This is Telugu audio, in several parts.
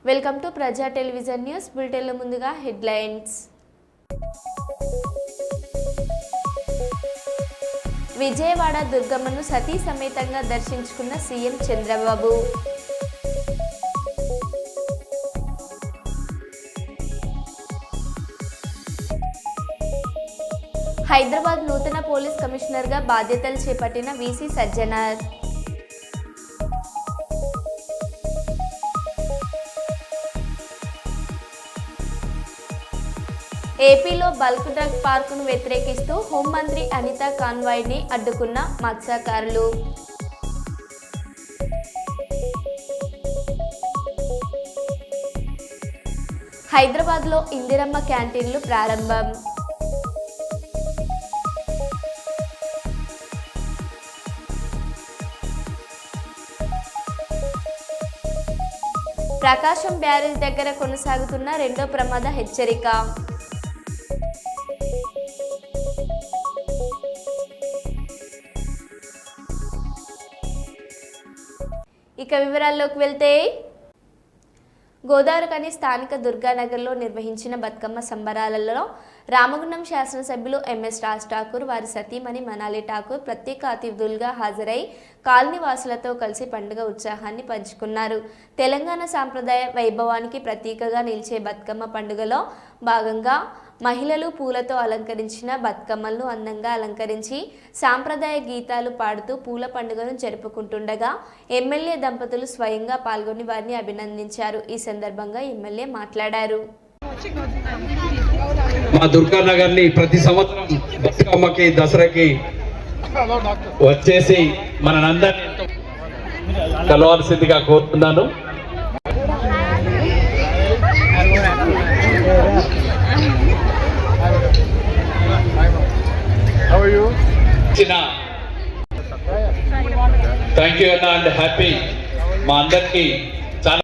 వెల్కమ్ టు ప్రజా టెలివిజన్ న్యూస్ బులెటిన్ల ముందుగా హెడ్లైన్స్. విజయవాడ దుర్గమ్మను సతీ సమేతంగా దర్శించుకున్న సీఎం చంద్రబాబు. హైదరాబాద్ నూతన పోలీస్ కమిషనర్గా బాధ్యతలు చేపట్టిన వీసీ సజ్జనార్. ఏపీలో బల్క్ డ్రగ్ పార్కును వ్యతిరేకిస్తూ హోంమంత్రి అనిత కాన్వాయ్ని అడ్డుకున్న మత్స్యకారులు. హైదరాబాద్లో ఇందిరమ్మ క్యాంటీన్లు ప్రారంభం. ప్రకాశం బ్యారేజ్ దగ్గర కొనసాగుతున్న రెండో ప్రమాద హెచ్చరిక. ఇక వివరాల్లోకి వెళ్తే, గోదావరికని స్థానిక దుర్గానగర్లో నిర్వహించిన బతుకమ్మ సంబరాలలో రామగుండం శాసనసభ్యులు ఎంఎస్ రాజ్ ఠాకూర్, వారి సతీమణి మనాలి ఠాకూర్ ప్రత్యేక అతిథులుగా హాజరై కాలనీ వాసులతో కలిసి పండుగ ఉత్సాహాన్ని పంచుకున్నారు. తెలంగాణ సాంప్రదాయ వైభవానికి ప్రతీకగా నిలిచే బతుకమ్మ పండుగలో భాగంగా మహిళలు పూలతో అలంకరించిన బతుకమ్మలను అందంగా అలంకరించి సాంప్రదాయ గీతాలు పాడుతూ పూల పండుగను జరుపుకుంటుండగా ఎమ్మెల్యే దంపతులు స్వయంగా పాల్గొని వారిని అభినందించారు. ఈ సందర్భంగా ఎమ్మెల్యే మాట్లాడారు. మా దుర్గానగర్ని ప్రతి సంవత్సరం బతుకమ్మకి దసరాకి వచ్చేసి మనందరినీ కలవాల్సిందిగా కోరుతున్నాను. థ్యాంక్ యూ అన్న అండ్ హ్యాపీ. మా అందరికి చాలా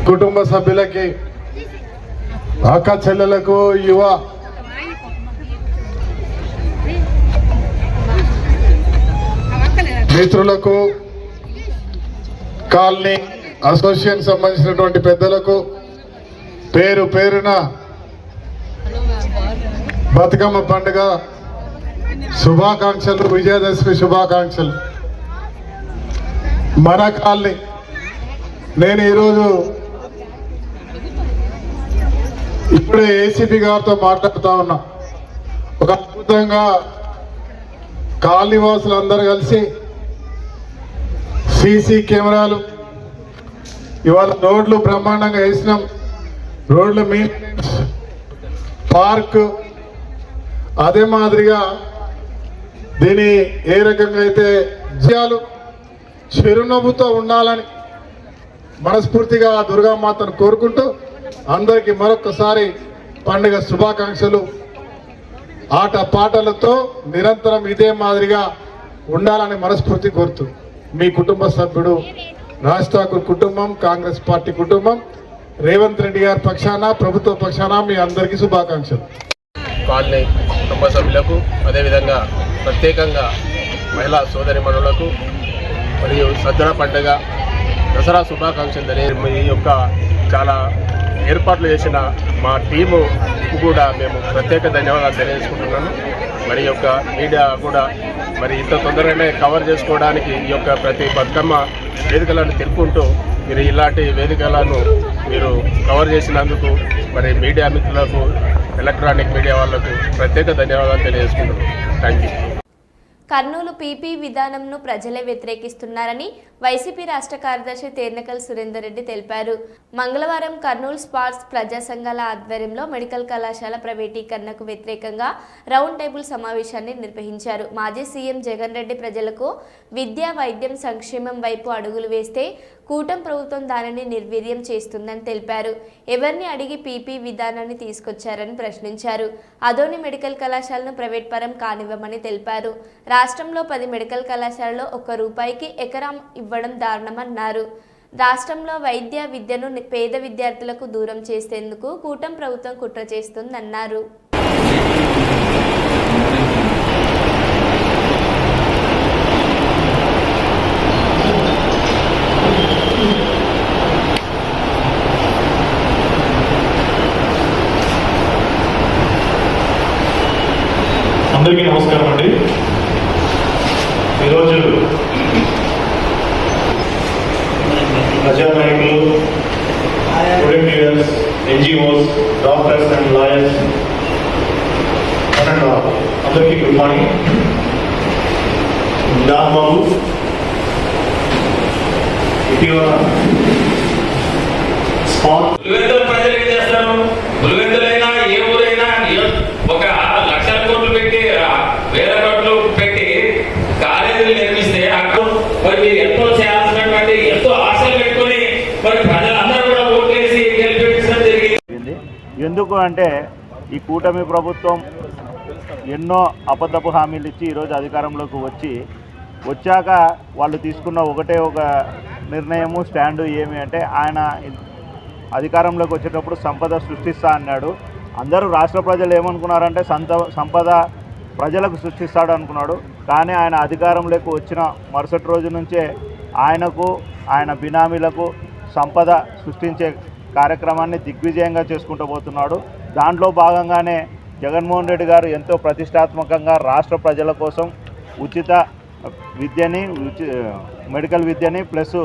కుటుంబ సభ్యులకి, అక్క చెల్లెలకు, యువ మిత్రులకు, కాలనీ అసోసియేషన్ సంబంధించినటువంటి పెద్దలకు పేరు పేరున బతుకమ్మ పండుగ శుభాకాంక్షలు, విజయదశమి శుభాకాంక్షలు. మన కాలనీ నేను ఈరోజు ఇప్పుడే ఏసీపీ గారితో మాట్లాడుతూ ఉన్నా. ఒక అద్భుతంగా కాలనీవాసులు అందరూ కలిసి సీసీ కెమెరాలు, ఇవాళ రోడ్లు బ్రహ్మాండంగా వేసినాం. రోడ్ల మెయింటెనెన్స్, పార్క్, అదే మాదిరిగా దీని ఏ రకంగా అయితే విజయాలు చిరునవ్వుతో ఉండాలని మనస్ఫూర్తిగా దుర్గామాతను కోరుకుంటూ అందరికీ మరొకసారి పండుగ శుభాకాంక్షలు. ఆట పాటలతో నిరంతరం ఇదే మాదిరిగా ఉండాలని మనస్ఫూర్తి కోరుతూ మీ కుటుంబ సభ్యుడు రాజ్ ఠాకూర్ కుటుంబం, కాంగ్రెస్ పార్టీ కుటుంబం, రేవంత్ రెడ్డి గారి పక్షాన, ప్రభుత్వ పక్షాన మీ అందరికీ శుభాకాంక్షలు. కాలనీ కుటుంబ సభ్యులకు, అదేవిధంగా ప్రత్యేకంగా మహిళా సోదరిమణులకు మరియు సజ్జన పండుగ దసరా శుభాకాంక్షలు తెలియ ఈ యొక్క చాలా ఏర్పాట్లు చేసిన మా టీము కూడా మేము ప్రత్యేక ధన్యవాదాలు తెలియజేసుకుంటున్నాను. మరి యొక్క మీడియా కూడా మరి ఇంత తొందరగానే కవర్ చేసుకోవడానికి ఈ యొక్క ప్రతి బతుకమ్మ వేదికలను తెలుపుకుంటూ మీరు ఇలాంటి వేదికలను మీరు కవర్ చేసినందుకు మరి మీడియా మిత్రులకు, ఎలక్ట్రానిక్ మీడియా వాళ్లకు ప్రత్యేక ధన్యవాదాలు తెలియజేసుకుంటున్నాను. Thank you. కర్నూలు పీపీ విధానంను ప్రజలే వ్యతిరేకిస్తున్నారని వైసీపీ రాష్ట్ర కార్యదర్శి తేర్నకల్ సురేందర్ రెడ్డి తెలిపారు. మంగళవారం కర్నూలు స్పాట్స్ ప్రజా సంఘాల ఆధ్వర్యంలో మెడికల్ కళాశాల ప్రైవేటీకరణకు వ్యతిరేకంగా రౌండ్ టేబుల్ సమావేశాన్ని నిర్వహించారు. మాజీ సీఎం జగన్ రెడ్డి ప్రజలకు విద్య, వైద్యం, సంక్షేమం వైపు అడుగులు వేస్తే కూటమి ప్రభుత్వం దానిని నిర్వీర్యం చేస్తుందని తెలిపారు. ఎవరిని అడిగి పీపీ విధానాన్ని తీసుకొచ్చారని ప్రశ్నించారు. అదోని మెడికల్ కళాశాలను ప్రైవేట్ పరం కానివ్వమని తెలిపారు. రాష్ట్రంలో 10 మెడికల్ కళాశాలలో ₹1 ఎకరం ఇవ్వడం దారుణమన్నారు. రాష్ట్రంలో వైద్య విద్యను పేద విద్యార్థులకు దూరం చేసేందుకు కూటమి ప్రభుత్వం కుట్ర చేస్తుందన్నారు. అందరికీ నమస్కారం అండి. ఈరోజు ప్రజానాయకులు, student leaders, NGOs, doctors and lawyers అందరికీ గుడ్ మార్నింగ్. బాబు ఇటీవల ప్రజలు ఏం చేస్తారు? పులివెందులైనా ఏ ఊరైనా ఒక 6 లక్షల కోట్లు పెట్టి, 1000 కోట్లు పెట్టి కాలేజీలు నిర్మిస్తే అక్కడ మరి మీరు ఎంతో చేయాల్సినటువంటి ఎంతో ఆశలు పెట్టుకుని మరి ప్రజలందరూ కూడా ఓట్లేసి గెలిపించడం జరిగింది. ఎందుకు అంటే ఈ కూటమి ప్రభుత్వం ఎన్నో అబద్ధపు హామీలు ఇచ్చి ఈరోజు అధికారంలోకి వచ్చాక వాళ్ళు తీసుకున్న ఒకటే ఒక నిర్ణయము, స్టాండు ఏమి అంటే ఆయన అధికారంలోకి వచ్చేటప్పుడు సంపద సృష్టిస్తా అన్నాడు. అందరూ రాష్ట్ర ప్రజలు ఏమనుకున్నారంటే సంపద ప్రజలకు సృష్టిస్తాడు అనుకున్నాడు. కానీ ఆయన అధికారంలోకి వచ్చిన మరుసటి రోజు నుంచే ఆయనకు, ఆయన బినామీలకు సంపద సృష్టించే కార్యక్రమాన్ని దిగ్విజయంగా చేసుకుంటూ పోతున్నాడు. దాంట్లో భాగంగానే జగన్మోహన్ రెడ్డి గారు ఎంతో ప్రతిష్టాత్మకంగా రాష్ట్ర ప్రజల కోసం ఉచిత విద్యని, మెడికల్ విద్యని ప్లస్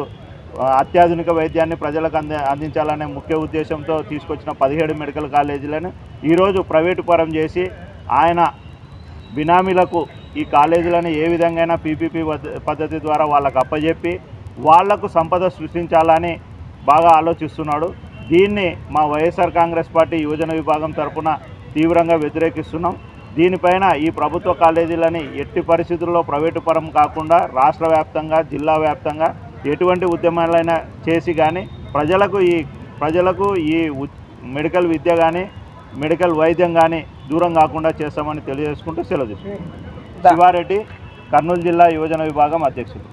అత్యాధునిక వైద్యాన్ని ప్రజలకు అందించాలనే ముఖ్య ఉద్దేశంతో తీసుకొచ్చిన 17 మెడికల్ కాలేజీలను ఈరోజు ప్రైవేటు పరం చేసి ఆయన బినామీలకు ఈ కాలేజీలను ఏ విధంగా పీపీపీ పద్ధతి ద్వారా వాళ్ళకు అప్పజెప్పి వాళ్లకు సంపద సృష్టించాలని బాగా ఆలోచిస్తున్నాడు. దీన్ని మా వైఎస్ఆర్ కాంగ్రెస్ పార్టీ యువజన విభాగం తరఫున తీవ్రంగా వ్యతిరేకిస్తున్నాం. దీనిపైన ఈ ప్రభుత్వ కాలేజీలని ఎట్టి పరిస్థితుల్లో ప్రైవేటు పరం కాకుండా రాష్ట్ర వ్యాప్తంగా, జిల్లా వ్యాప్తంగా ఎటువంటి ఉద్యమాలైనా చేసి కానీ ప్రజలకు ఈ మెడికల్ విద్య కానీ, మెడికల్ వైద్యం కానీ దూరం కాకుండా చేస్తామని తెలియజేసుకుంటూ సెలవు తీసుకుంటాం. శివారెడ్డి, కర్నూలు జిల్లా యువజన విభాగం అధ్యక్షుడు.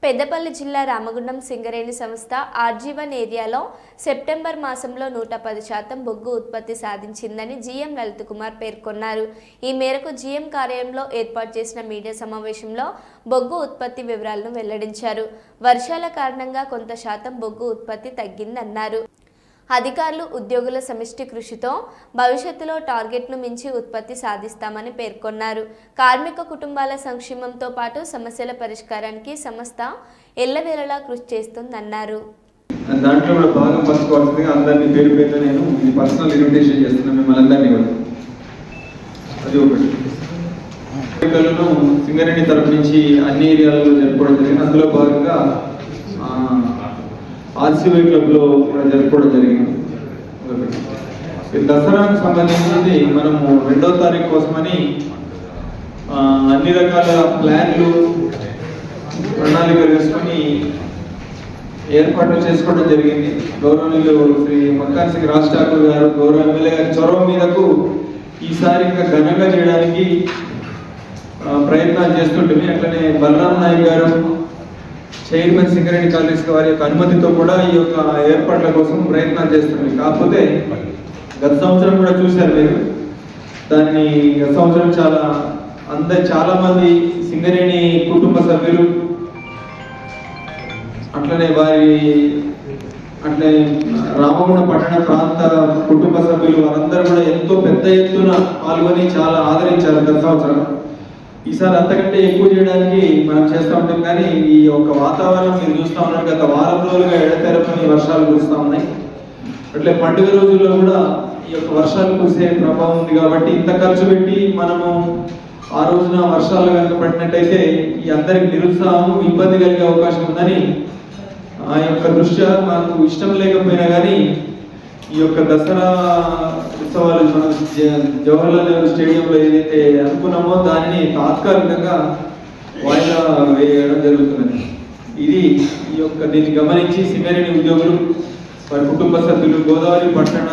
పెద్దపల్లి జిల్లా రామగుండం సింగరేణి సంస్థ RG1 ఏరియాలో సెప్టెంబర్ మాసంలో 110% బొగ్గు ఉత్పత్తి సాధించిందని జీఎం లలిత్ కుమార్ పేర్కొన్నారు. ఈ మేరకు జీఎం కార్యాలయంలో ఏర్పాటు చేసిన మీడియా సమావేశంలో బొగ్గు ఉత్పత్తి వివరాలను వెల్లడించారు. వర్షాల కారణంగా కొంత శాతం బొగ్గు ఉత్పత్తి తగ్గిందన్నారు. అధికారులు, ఉద్యోగుల సమిష్టి కృషితో భవిష్యత్తులో టార్గెట్ను మించి ఉత్పత్తి సాధిస్తామని పేర్కొన్నారు. కార్మిక కుటుంబాల సంక్షేమంతో పాటు సమస్యల పరిష్కారానికి సంస్థ ఎల్లవేళలా కృషి చేస్తుందన్నారు. దాంట్లో కూడా భాగం పంచుకోవాల్సింది అందరినీ పేరు పేరుతో నేను ఇది పర్సనల్ ఇన్విటేషన్ చేస్తున్నాను మిమ్మల్ని అందరినీ కూడా. అది ఒకటి. సింగరేణి తరఫు నుంచి అన్ని ఏరియాలలో జరుపుకోవడం జరిగింది. అందులో భాగంగా ఆర్సీవై క్లబ్లో కూడా జరుపుకోవడం జరిగింది. ఈ దసరాకు సంబంధించింది మనము 2వ తారీఖు కోసమని అన్ని రకాల ప్లాన్లు ప్రణాళికలు వేసుకొని ఏర్పాట్లు చేసుకోవడం జరిగింది. గౌరవనీయులు శ్రీ మక్కాన్ సింగ్ రాజ్ ఠాకూర్ గారు గౌరవ ఎమ్మెల్యే గారి చొరవ మీదకు ఈసారి ఇంకా ఘనంగా చేయడానికి ప్రయత్నాలు చేస్తుంటుంది. అట్లనే బలరాం నాయక్ గారు చైర్మన్ సింగరేణి కాలేజ్ వారి యొక్క అనుమతితో కూడా ఈ యొక్క ఏర్పాట్ల కోసం ప్రయత్నాలు చేస్తుంది. కాకపోతే గత సంవత్సరం కూడా చూశారు మీరు, దాన్ని గత సంవత్సరం చాలా మంది సింగరేణి కుటుంబ సభ్యులు అట్లనే రామగుండం పట్టణ ప్రాంత కుటుంబ సభ్యులు వారందరూ కూడా ఎంతో పెద్ద ఎత్తున పాల్గొని చాలా ఆదరించారు గత సంవత్సరం. ఈసారి అంతకంటే ఎక్కువ చేయడానికి మనం చేస్తూ ఉంటాం. కానీ ఈ యొక్క వాతావరణం మీరు చూస్తూ ఉన్నారు, గత వారం రోజులుగా ఎడతెరపని వర్షాలు కురుస్తూ ఉన్నాయి. అట్లే పండుగ రోజుల్లో కూడా ఈ యొక్క వర్షాలు కురిసే ప్రభావం ఉంది. కాబట్టి ఇంత ఖర్చు పెట్టి మనము ఆ రోజున వర్షాలు కనుక పడినట్టయితే ఈ అందరికి నిరుత్సాహం ఇబ్బంది కలిగే అవకాశం ఉందని ఆ యొక్క దృష్ట్యా మాకు ఇష్టం లేకపోయినా కానీ ఈ యొక్క దసరా ఉత్సవాలు మనం జవహర్లాల్ నెహ్రూ స్టేడియంలో ఏదైతే అనుకున్నామో దానిని తాత్కాలికంగా వాయిదా వేయడం జరుగుతున్నది. దీన్ని గమనించి సింగరేణి ఉద్యోగులు, వారి కుటుంబ సభ్యులు, గోదావరి పట్టణ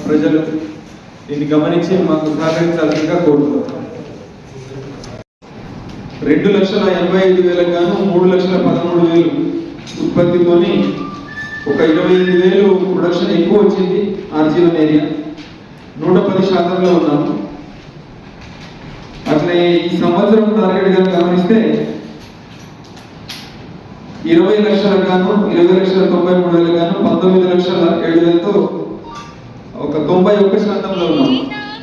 ప్రజలు దీన్ని గమనించి మాకు సహకరించాల్సిందిగా కోరుతున్నాం. 2,85,000 గాను 3,13,000 ఉత్పత్తితోని ఒక 25,000 ప్రొడక్షన్ ఎక్కువ వచ్చింది. ఆర్జీవన్ ఏరియా 110% ఉన్నాము. అట్లే ఈ సంవత్సరం టార్గెట్ గా గమనిస్తే 20 లక్షలకు గాను 20,93,000 గాను 19,07,000తో ఒక 91% ఉన్నాము.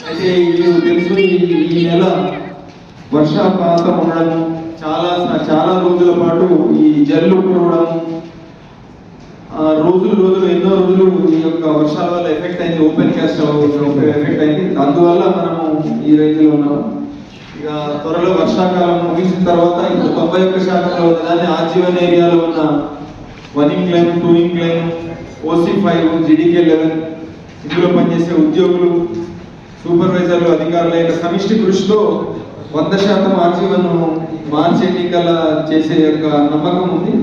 అయితే మీకు తెలుసు ఈ నెల వర్షాపాతం ఉండడం, చాలా రోజుల పాటు ఈ జల్లు కురవడం, ఎన్నో రోజులు ఈ యొక్క వర్షాల వల్ల ఎఫెక్ట్ అయింది. ఓపెన్ క్యాస్ట్ ఎఫెక్ట్ అయింది. అందువల్ల మనము ఈ రేంజ్లో ఉన్నాము. ఇక త్వరలో వర్షాకాలం ముగిసిన తర్వాత ఇప్పుడు 91% ఉన్నదాన్ని ఆర్జీవన్ ఏరియాలో ఉన్న 1 ఇంక్లైన్, 2 ఇంక్లైన్, OC5, GDK 11 ఇందులో పనిచేసే ఉద్యోగులు, సూపర్వైజర్లు, అధికారుల యొక్క సమిష్టి కృషితో 100% ఆర్జీవన్ మార్చి ఎన్నికల చేసే యొక్క నమ్మకం ఉంది.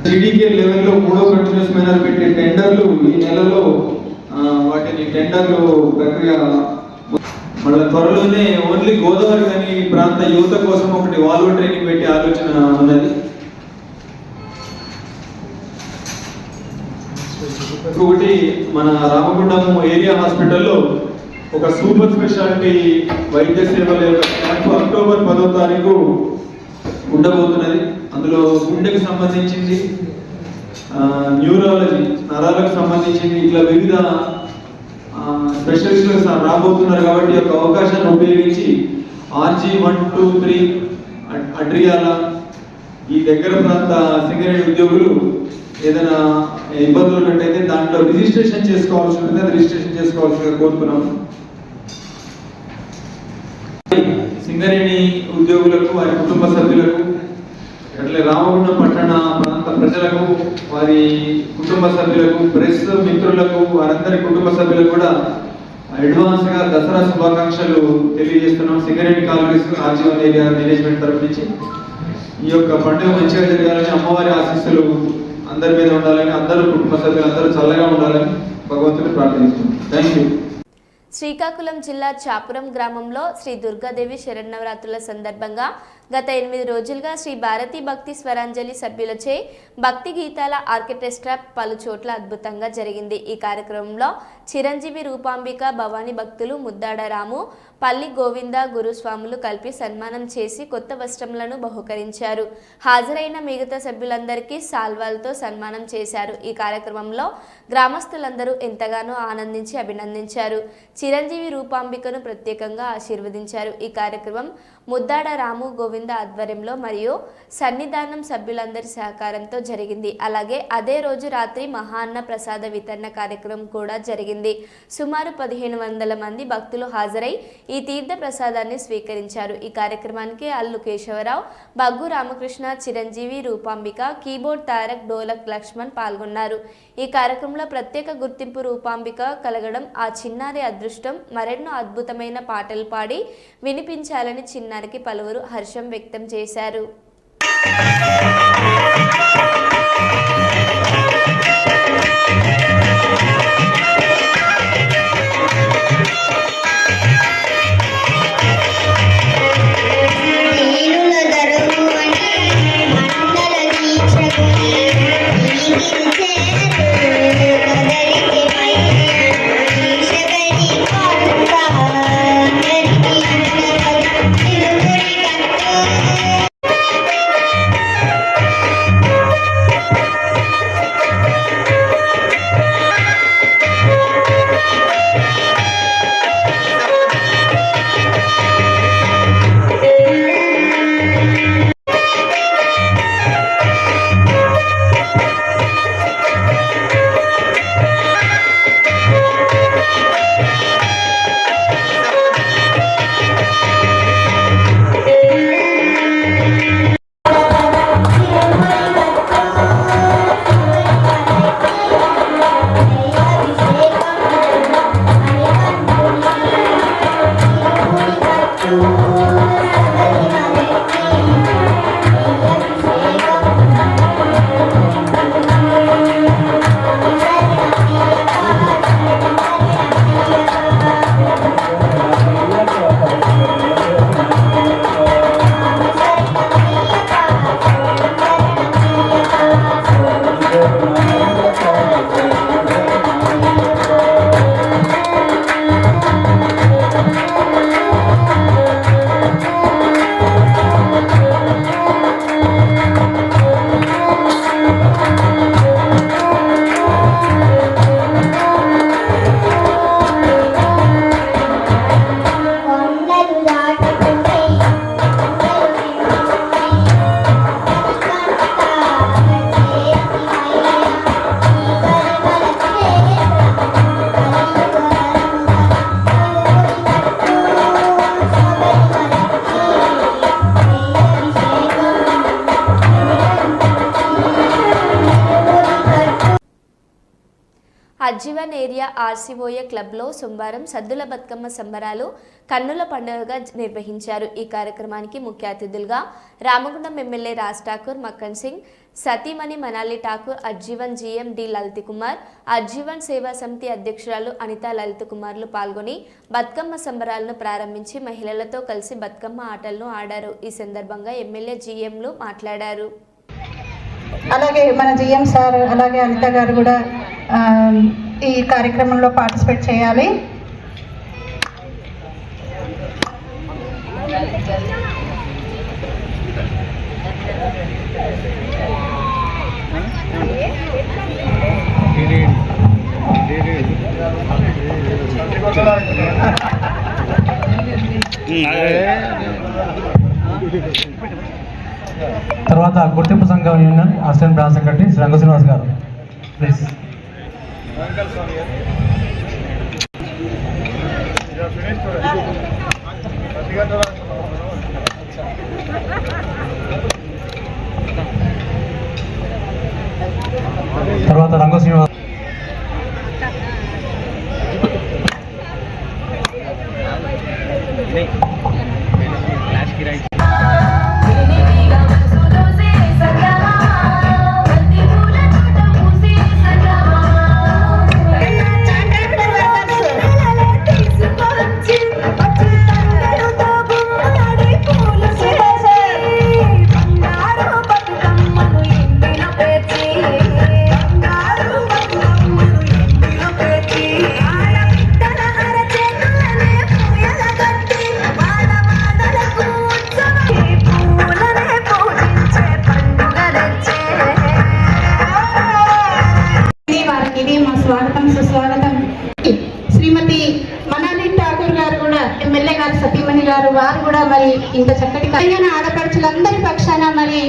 GDK 11లో 3వ కంటిన్యూస్ మేనర్ పెట్టే టెండర్లు ఈ నెలలో వాటిని టెండర్లు ప్రక్రియ మళ్ళీ త్వరలోనే ఓన్లీ గోదావరి కానీ ప్రాంత యువత కోసం ఒకటి వాల్వో ట్రైనింగ్ పెట్టే ఆలోచన ఉన్నది. ఇంకొకటి మన రామగుండం ఏరియా హాస్పిటల్లో ఒక సూపర్ స్పెషాలిటీ వైద్య సేవల యొక్క క్యాంపు అక్టోబర్ 10వ తారీఖు ఉండబోతున్నది. అందులో గుండెకు సంబంధించింది, న్యూరాలజీ, నరాలకు సంబంధించింది, ఇట్లా వివిధ స్పెషలిస్టులు రాబోతున్నారు. కాబట్టి యొక్క అవకాశాన్ని ఉపయోగించి RG123 అడ్రియాల ఈ దగ్గర ప్రాంత సింగరేణి ఉద్యోగులు ఏదైనా ఇబ్బందులు ఉన్నట్టయితే దాంట్లో రిజిస్ట్రేషన్ చేసుకోవాల్సి ఉంటుంది. అది రిజిస్ట్రేషన్ చేసుకోవాల్సిందిగా కోరుకున్నాము. సింగరేణి ఉద్యోగులకు, వారి కుటుంబ సభ్యులకు, అట్లే రామగుండం పట్టణ ప్రాంత ప్రజలకు, వారి కుటుంబ సభ్యులకు, ప్రెస్ మిత్రులకు, వారందరి కుటుంబ సభ్యులకు కూడా అడ్వాన్స్ గా దసరా శుభాకాంక్షలు తెలియజేస్తున్నాం. Singareni colonies RG one area management తరఫు నుంచి ఈ యొక్క పండుగ మంచిగా జరగాలని, అమ్మవారి ఆశీస్సులు అందరి మీద ఉండాలని, అందరూ కుటుంబ సభ్యులు అందరూ చల్లగా ఉండాలని భగవంతుని ప్రార్థిస్తున్నాం. Thank you. శ్రీకాకుళం జిల్లా చాపురం గ్రామంలో శ్రీ దుర్గాదేవి శరన్నవరాత్రుల సందర్భంగా గత 8 రోజులుగా శ్రీ భారతీ భక్తి స్వరాంజలి సభ్యులచే భక్తి గీతాల ఆర్కెస్ట్రా పలు చోట్ల అద్భుతంగా జరిగింది. ఈ కార్యక్రమంలో చిరంజీవి, రూపాంబిక, భవానీ భక్తులు, ముద్దాడ రాము, పల్లి గోవింద గురుస్వాములు కలిపి సన్మానం చేసి కొత్త వస్త్రములను బహుకరించారు. హాజరైన మిగతా సభ్యులందరికీ సాల్వాలతో సన్మానం చేశారు. ఈ కార్యక్రమంలో గ్రామస్తులందరూ ఎంతగానో ఆనందించి అభినందించారు. చిరంజీవి, రూపాంబికను ప్రత్యేకంగా ఆశీర్వదించారు. ఈ కార్యక్రమం ముద్దాడ రాము గోవింద ఆధ్వర్యంలో మరియు సన్నిధానం సభ్యులందరి సహకారంతో జరిగింది. అలాగే అదే రోజు రాత్రి మహాన్న ప్రసాద వితరణ కార్యక్రమం కూడా జరిగింది. సుమారు 1500 మంది భక్తులు హాజరై ఈ తీర్థ ప్రసాదాన్ని స్వీకరించారు. ఈ కార్యక్రమానికి అల్లు కేశవరావు, బగ్గు రామకృష్ణ, చిరంజీవి, రూపాంబిక, కీబోర్డ్ తారక్, డోలక్ లక్ష్మణ్ పాల్గొన్నారు. ఈ కార్యక్రమంలో ప్రత్యేక గుర్తింపు రూపాంబిక కలగడం ఆ చిన్నారి అదృష్టం. మరెన్నో అద్భుతమైన పాటలు పాడి వినిపించాలని చిన్నారికి పలువురు హర్షం వ్యక్తం చేశారు. అజ్జీవన్ ఏరియా ఆర్సీఓఏ క్లబ్లో సోమవారం సద్దుల బతుకమ్మ సంబరాలు కన్నుల పండుగగా నిర్వహించారు. ఈ కార్యక్రమానికి ముఖ్య అతిథులుగా రామగుండం ఎమ్మెల్యే రాజ్ ఠాకూర్, మక్కన్ సింగ్, సతీమణి మనాలి ఠాకూర్, అజ్జీవన్ జీఎం డి లలిత్ కుమార్, అజ్జీవన్ సేవా సమితి అధ్యక్షురాలు అనితా లలిత్ కుమార్లు పాల్గొని బతుకమ్మ సంబరాలను ప్రారంభించి మహిళలతో కలిసి బతుకమ్మ ఆటలను ఆడారు. ఈ సందర్భంగా ఎమ్మెల్యే జీఎంలు మాట్లాడారు. అలాగే మన జిఎం సార్ అలాగే అనిత గారు కూడా ఈ కార్యక్రమంలో పార్టిసిపేట్ చేయాలి. తర్వాత గుర్తింపు సంఘం యూనియన్ అసిస్టెంట్ బ్రాంచ్ సెక్రటరీ రంగ శ్రీనివాస్ గారు ప్లీజ్. తర్వాత రంగ శ్రీనివాస్ గారు, వారు కూడా మరి ఇంత చక్కటి తెలంగాణ ఆడపడుచులందరి పక్షాన మరి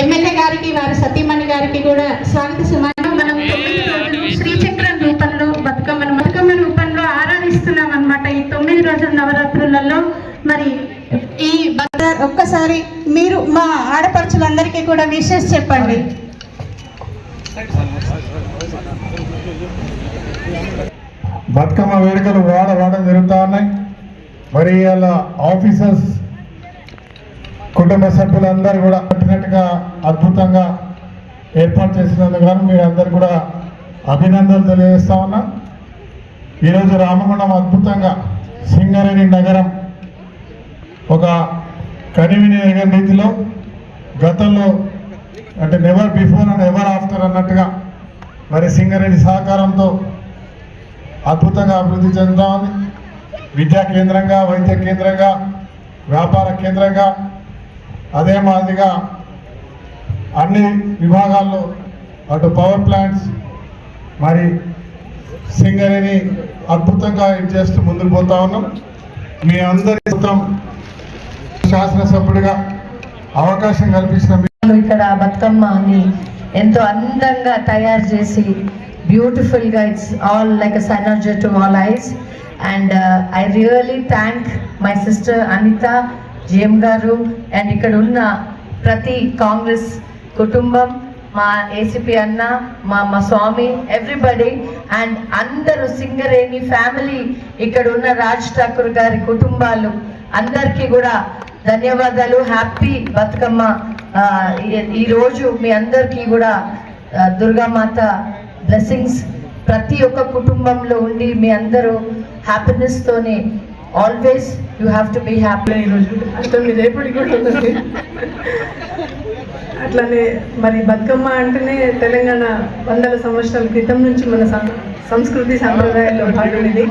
ఎమ్మెల్యే గారికి, వారి సతీమణి గారికి కూడా స్వాగత సుమానం. మనం 9 రోజులు శ్రీచక్రం రూపంలో బతుకమ్మ రూపంలో ఆరాధిస్తున్నాం అన్నమాట. ఈ 9 రోజుల నవరాత్రులలో మరి ఈ ఒక్కసారి మీరు మా ఆడపడుచులందరికీ కూడా విషెస్ చెప్పండి. బతుకమ్మ వేడుకలు వాడ జరుగుతూ ఉన్నాయి. మరి ఇలా ఆఫీసర్స్ కుటుంబ సభ్యులందరూ కూడా కట్టినట్టుగా అద్భుతంగా ఏర్పాటు చేసినందుకు గాను మీరు అందరు కూడా అభినందనలు తెలియజేస్తా ఉన్నా. ఈరోజు రామగుండం అద్భుతంగా సింగరేణి నగరం ఒక కనివిని ఎరగని రీతిలో గతంలో అంటే never before and ever after అన్నట్టుగా మరి సింగరేణి సహకారంతో అద్భుతంగా అభివృద్ధి చెందుతూ ఉంది. విద్యా కేంద్రంగా, వైద్య కేంద్రంగా, వ్యాపార కేంద్రంగా, అదే మాదిరిగా అన్ని విభాగాల్లో అటు పవర్ ప్లాంట్స్ మరి సింగరేణి అద్భుతంగా చేస్తూ ముందుకు పోతా ఉన్నాం. మీ అందరి మొత్తం శాసనసభ్యుడిగా అవకాశం కల్పించిన ఇక్కడ బతుకమ్మని ఎంతో అందంగా తయారు చేసి బ్యూటిఫుల్గా, it's all like a synergy to all eyes. And I really thank my sister Anitha, GM గారు, అండ్ ఇక్కడ ఉన్న ప్రతి కాంగ్రెస్ కుటుంబం, మా ఏసీపీ అన్న, మా స్వామి, ఎవ్రీబడి, అండ్ అందరూ సింగరేణి ఫ్యామిలీ, ఇక్కడ ఉన్న రాజ్ ఠాకూర్ గారి కుటుంబాలు అందరికీ కూడా ధన్యవాదాలు. హ్యాపీ బతుకమ్మ. ఈరోజు మీ అందరికీ కూడా దుర్గామాత బ్లెస్సింగ్స్ ప్రతి ఒక్క కుటుంబంలో ఉండి మీ అందరూ హ్యాపీనెస్తోనే always you have to be happy. ఈరోజు అష్టమి రేపటి కూడా ఉన్నది. అట్లానే మరి బతుకమ్మ అంటేనే తెలంగాణ వందల సంవత్సరాల క్రితం నుంచి మన సంస్కృతి సాంప్రదాయాల్లో భాగం ఇది.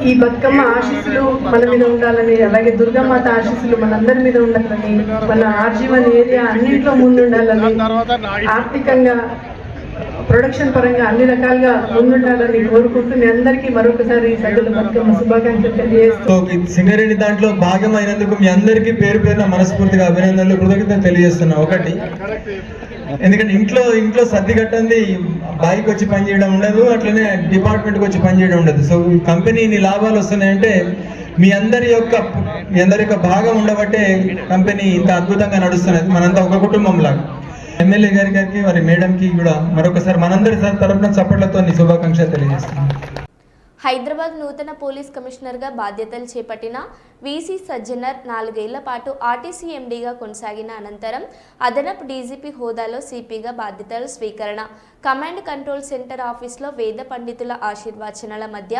ఈ బతుకమ్మ ఆశీస్సులు మన మీద ఉండాలని, అలాగే దుర్గామాత ఆశీస్సులు మనందరి మీద ఉండాలని, మన ఆర్జీవన్ ఏరియా అన్నింట్లో ముందు ఉండాలని, ఆర్థికంగా ప్రొడక్షన్ పరంగా అన్ని రకాలుగా ముందుండాలని కోరుకుంటూ మీ అందరికీ మరొకసారి సద్దుల బతుకమ్మ శుభాకాంక్షలు తెలియజేస్తూ సింగరేణి దాంట్లో భాగమైనందుకు మీ అందరికీ పేరు పేరున మనస్ఫూర్తిగా అభినందనలు, కృతజ్ఞతలు తెలియజేస్తున్నా. ఒకటి, ఎందుకంటే ఇంట్లో సర్ది కట్టండి బాయికి వచ్చి పనిచేయడం ఉండదు, అట్లనే డిపార్ట్మెంట్కి వచ్చి పనిచేయడం ఉండదు. సో కంపెనీ ఇన్ని లాభాలు వస్తున్నాయంటే మీ అందరి యొక్క భాగం ఉండబట్టే కంపెనీ ఇంత అద్భుతంగా నడుస్తున్నది. మనంతా ఒక కుటుంబం లాగా. ఎమ్మెల్యే గారికి వారి మేడంకి కూడా మరొకసారి మనందరి తరపున చప్పట్లతో శుభాకాంక్షలు తెలియజేస్తున్నాను. హైదరాబాద్ నూతన పోలీస్ కమిషనర్గా బాధ్యతలు చేపట్టిన వీసీ సజ్జనర్ 4 ఏళ్ల పాటు ఆర్టీసీ ఎండీగా కొనసాగిన అనంతరం అదనపు డీజీపీ హోదాలో సిపిగా బాధ్యతలు స్వీకరణ. కమాండ్ కంట్రోల్ సెంటర్ ఆఫీస్లో వేద పండితుల ఆశీర్వచనాల మధ్య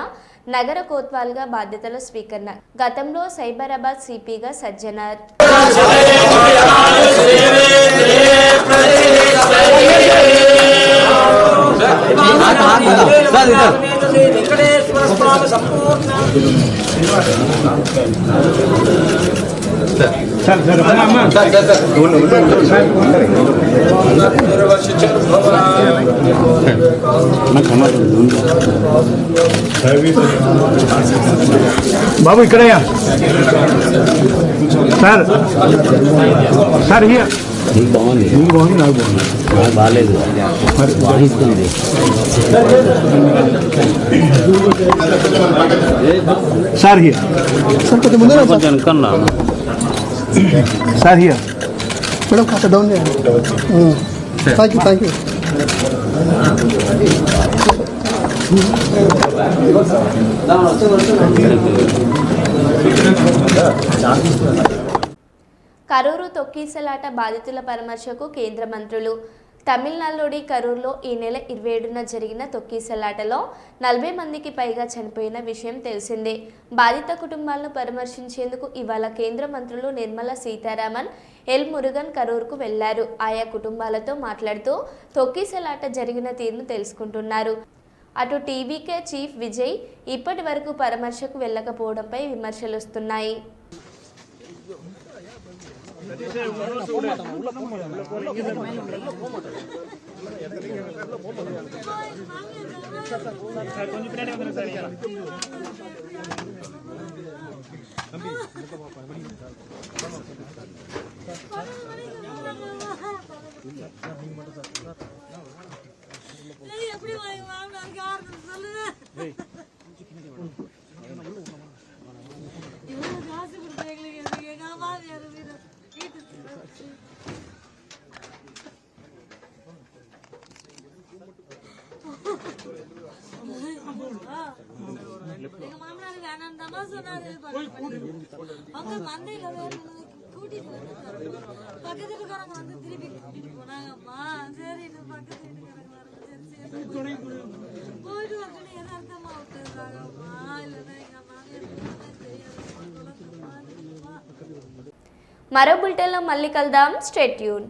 నగర కోత్వాల్గా బాధ్యతల స్వీకరణ. గతంలో సైబరాబాద్ సిపిగా సజ్జనర్. బాబు ఇక్కడయ్యా సార్. సార్ హియర్ బాగుంది, నాకు బాగుంది, బాగాలేదు బాగుంది సార్. హియర్ సార్ కొంచెం ముందు కొంచెం కన్నా సార్. హియర్ మేడం కాస్త డౌన్ చేయండి. Thank you. కరూరు తొక్కీసలాట బాధితుల పరామర్శకు కేంద్ర మంత్రులు. తమిళనాడులోని కరూరులో ఈ నెల 27న జరిగిన తొక్కీసలాటలో 40 మందికి పైగా చనిపోయిన విషయం తెలిసిందే. బాధిత కుటుంబాలను పరామర్శించేందుకు ఇవాళ కేంద్ర మంత్రులు నిర్మలా సీతారామన్, ఎల్ మురుగన్ కరూరుకు వెళ్లారు. ఆయా కుటుంబాలతో మాట్లాడుతూ తొక్కీసలాట జరిగిన తీరును తెలుసుకుంటున్నారు. అటు టీవీకే చీఫ్ విజయ్ ఇప్పటి వరకు పరామర్శకు వెళ్ళకపోవడంపై విమర్శలు వస్తున్నాయి. మరో బులెటిన్లో మళ్ళీ కలుద్దాం. Stay tune.